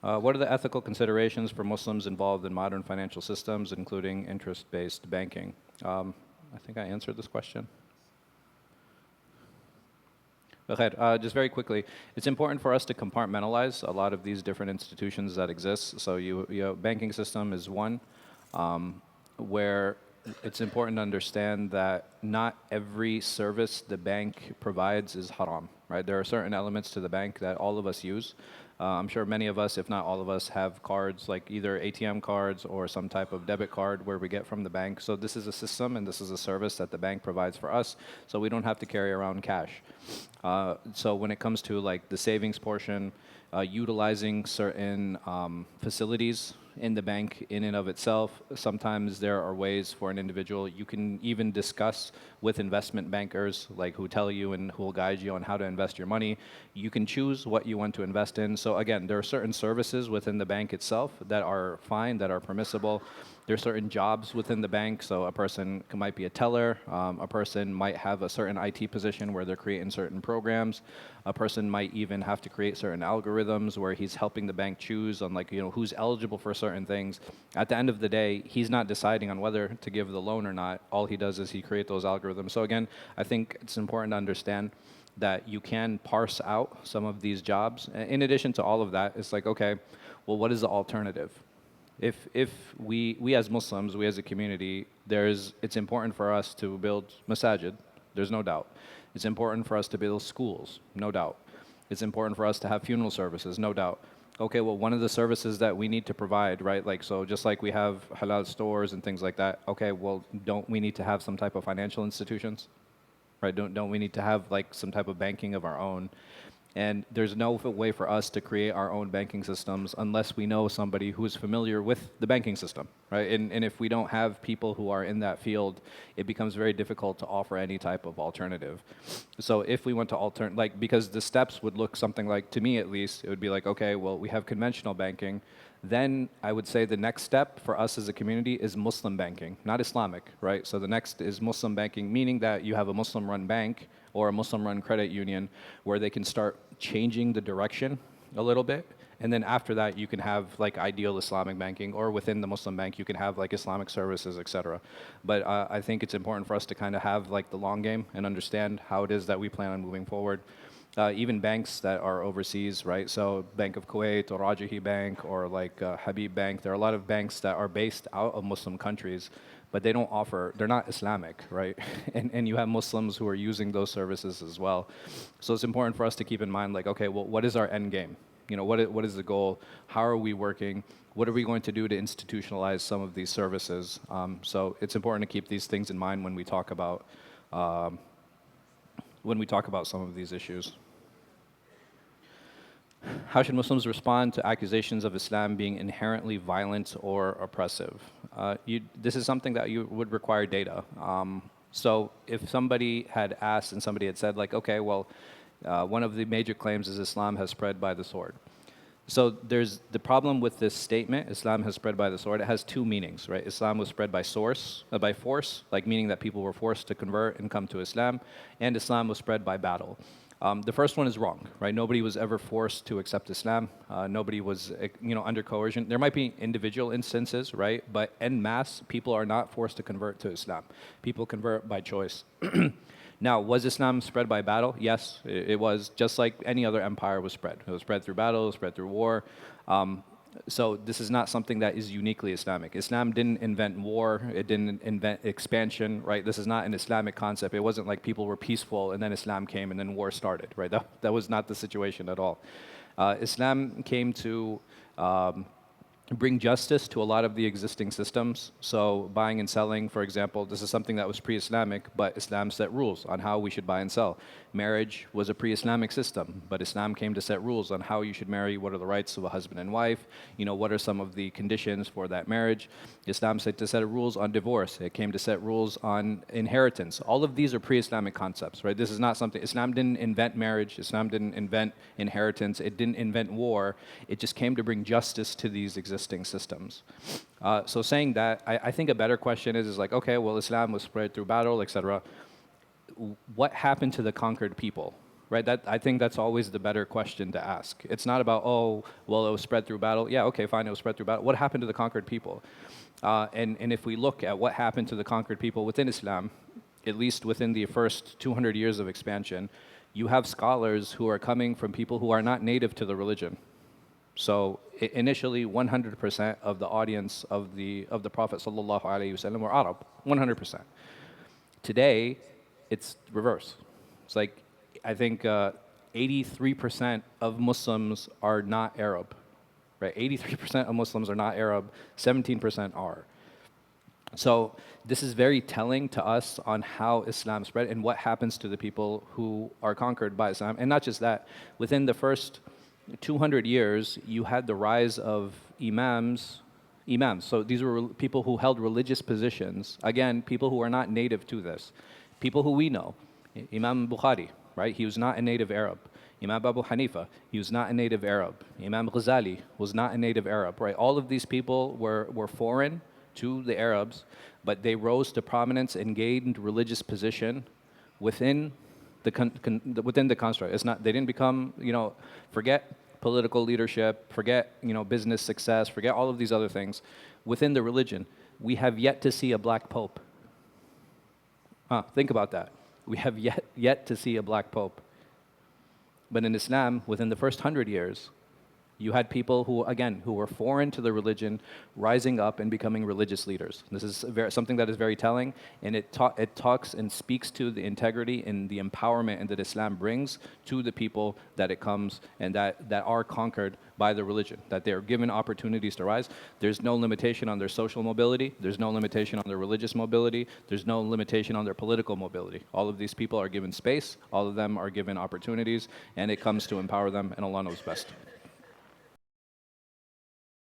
What are the ethical considerations for Muslims involved in modern financial systems, including interest-based banking? I think I answered this question. Okay, just very quickly, it's important for us to compartmentalize a lot of these different institutions that exist. So banking system is one, where it's important to understand that not every service the bank provides is haram, right? There are certain elements to the bank that all of us use. I'm sure many of us, if not all of us, have cards like either ATM cards or some type of debit card where we get from the bank. So this is a system and this is a service that the bank provides for us, so we don't have to carry around cash. So when it comes to like the savings portion, utilizing certain facilities in the bank in and of itself, sometimes there are ways for an individual, you can even discuss with investment bankers like who tell you and who will guide you on how to invest your money. You can choose what you want to invest in. So again, there are certain services within the bank itself that are fine, that are permissible. There are certain jobs within the bank, so a person might be a teller, a person might have a certain IT position where they're creating certain programs, a person might even have to create certain algorithms where he's helping the bank choose on like, who's eligible for certain things. At the end of the day, he's not deciding on whether to give the loan or not. All he does is he creates those algorithms. So again, I think it's important to understand that you can parse out some of these jobs. In addition to all of that, it's like, okay, well, what is the alternative? If we as Muslims, we as a community, it's important for us to build masajid, there's no doubt. It's important for us to build schools, no doubt. It's important for us to have funeral services, no doubt. Okay, well, one of the services that we need to provide, right, like, so just like we have halal stores and things like that, okay, well, don't we need to have some type of financial institutions, right? Don't we need to have like some type of banking of our own? And there's no way for us to create our own banking systems unless we know somebody who is familiar with the banking system, right? And if we don't have people who are in that field, it becomes very difficult to offer any type of alternative. So if we want to because the steps would look something like, to me at least, it would be like, okay, well, we have conventional banking. Then I would say the next step for us as a community is Muslim banking, not Islamic, right? So the next is Muslim banking, meaning that you have a Muslim-run bank or a Muslim-run credit union where they can start changing the direction a little bit. And then after that, you can have like ideal Islamic banking, or within the Muslim bank, you can have like Islamic services, etc. But I think it's important for us to kind of have like the long game and understand how it is that we plan on moving forward. Even banks that are overseas, right? So Bank of Kuwait or Rajahi Bank or like Habib Bank, there are a lot of banks that are based out of Muslim countries, but they're not Islamic, right? And you have Muslims who are using those services as well. So it's important for us to keep in mind like, okay, well, what is our end game? What is the goal? How are we working? What are we going to do to institutionalize some of these services? So it's important to keep these things in mind when we talk about some of these issues. How should Muslims respond to accusations of Islam being inherently violent or oppressive? This is something that you would require data. So if somebody had asked and somebody had said like, okay, well, one of the major claims is Islam has spread by the sword. So there's the problem with this statement, Islam has spread by the sword. It has two meanings, right? Islam was spread by force, like meaning that people were forced to convert and come to Islam, and Islam was spread by battle. The first one is wrong, right? Nobody was ever forced to accept Islam. Nobody was, under coercion. There might be individual instances, right? But en masse, people are not forced to convert to Islam. People convert by choice. Now, was Islam spread by battle? Yes, it was, just like any other empire was spread. It was spread through battle, it was spread through war. So this is not something that is uniquely Islamic. Islam didn't invent war, it didn't invent expansion, right? This is not an Islamic concept. It wasn't like people were peaceful and then Islam came and then war started, right? That was not the situation at all. Islam came to bring justice to a lot of the existing systems. So buying and selling, for example, this is something that was pre-Islamic, but Islam set rules on how we should buy and sell. Marriage was a pre-Islamic system, but Islam came to set rules on how you should marry, what are the rights of a husband and wife, what are some of the conditions for that marriage. Islam said to set rules on divorce. It came to set rules on inheritance. All of these are pre-Islamic concepts, right? This is not something, Islam didn't invent marriage, Islam didn't invent inheritance, it didn't invent war, it just came to bring justice to these existing systems. So saying that, I think a better question is like, okay, well, Islam was spread through battle, etc. What happened to the conquered people, right? That I think that's always the better question to ask. It's not about, oh, well, it was spread through battle. Yeah, okay, fine, it was spread through battle. What happened to the conquered people? And if we look at what happened to the conquered people within Islam, at least within the first 200 years of expansion, you have scholars who are coming from people who are not native to the religion. So initially, 100% of the audience of the Prophet sallallahu alaihi wasallam were Arab, 100%. Today, it's reverse. It's like I think 83% of Muslims are not Arab, right? 83% of Muslims are not Arab, 17% are. So this is very telling to us on how Islam spread and what happens to the people who are conquered by Islam. And not just that, within the first 200 years, you had the rise of imams. So these were people who held religious positions. Again, people who are not native to this. People who we know. Imam Bukhari, right? He was not a native Arab. Imam Abu Hanifa, he was not a native Arab. Imam Ghazali was not a native Arab, right? All of these people were foreign to the Arabs, but they rose to prominence and gained religious position within within the construct. It's not, they didn't become, forget political leadership, forget, business success, forget all of these other things. Within the religion, we have yet to see a black pope. Think about that. We have yet to see a black pope. But in Islam, within the first 100 years, you had people who were foreign to the religion, rising up and becoming religious leaders. This is something that is very telling, and it talks and speaks to the integrity and the empowerment that Islam brings to the people that it comes and that are conquered by the religion, that they're given opportunities to rise. There's no limitation on their social mobility. There's no limitation on their religious mobility. There's no limitation on their political mobility. All of these people are given space. All of them are given opportunities, and it comes to empower them, and Allah knows best.